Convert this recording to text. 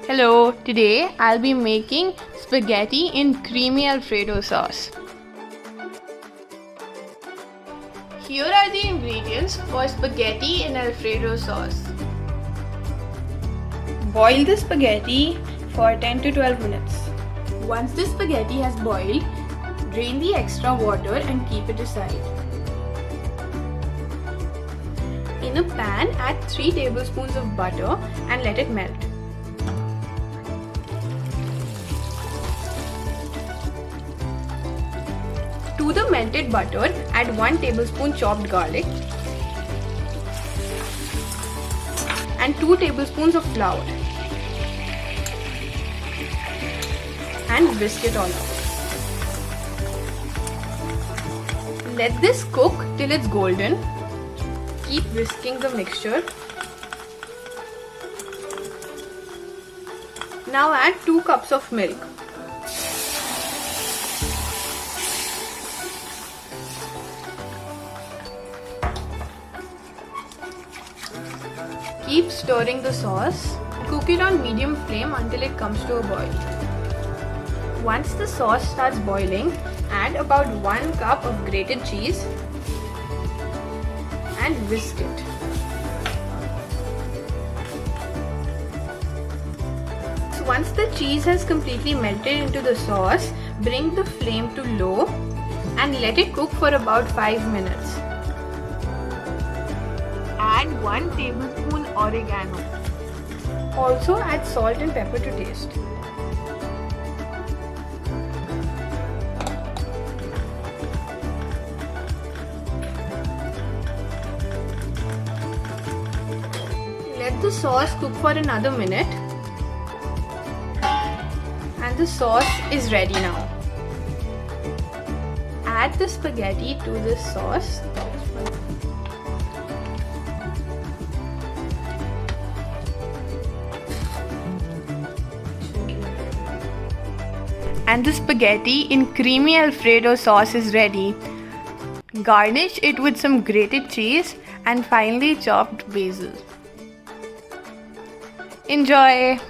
Hello, today I'll be making spaghetti in creamy Alfredo sauce. Here are the ingredients for spaghetti in Alfredo sauce. Boil the spaghetti for 10 to 12 minutes. Once the spaghetti has boiled, drain the extra water and keep it aside. In a pan, add 3 tablespoons of butter and let it melt. To the melted butter, add 1 tablespoon chopped garlic and 2 tablespoons of flour and whisk it all up. Let this cook till it's golden. Keep whisking the mixture. Now add 2 cups of milk. Keep stirring the sauce. Cook it on medium flame until it comes to a boil. Once the sauce starts boiling, add about 1 cup of grated cheese and whisk it. So once the cheese has completely melted into the sauce, bring the flame to low and let it cook for about 5 minutes. Add 1 tablespoon oregano. Also add salt and pepper to taste. Let the sauce cook for another minute and the sauce is ready now. Add the spaghetti to this sauce. And the spaghetti in creamy Alfredo sauce is ready. Garnish it with some grated cheese and finely chopped basil. Enjoy!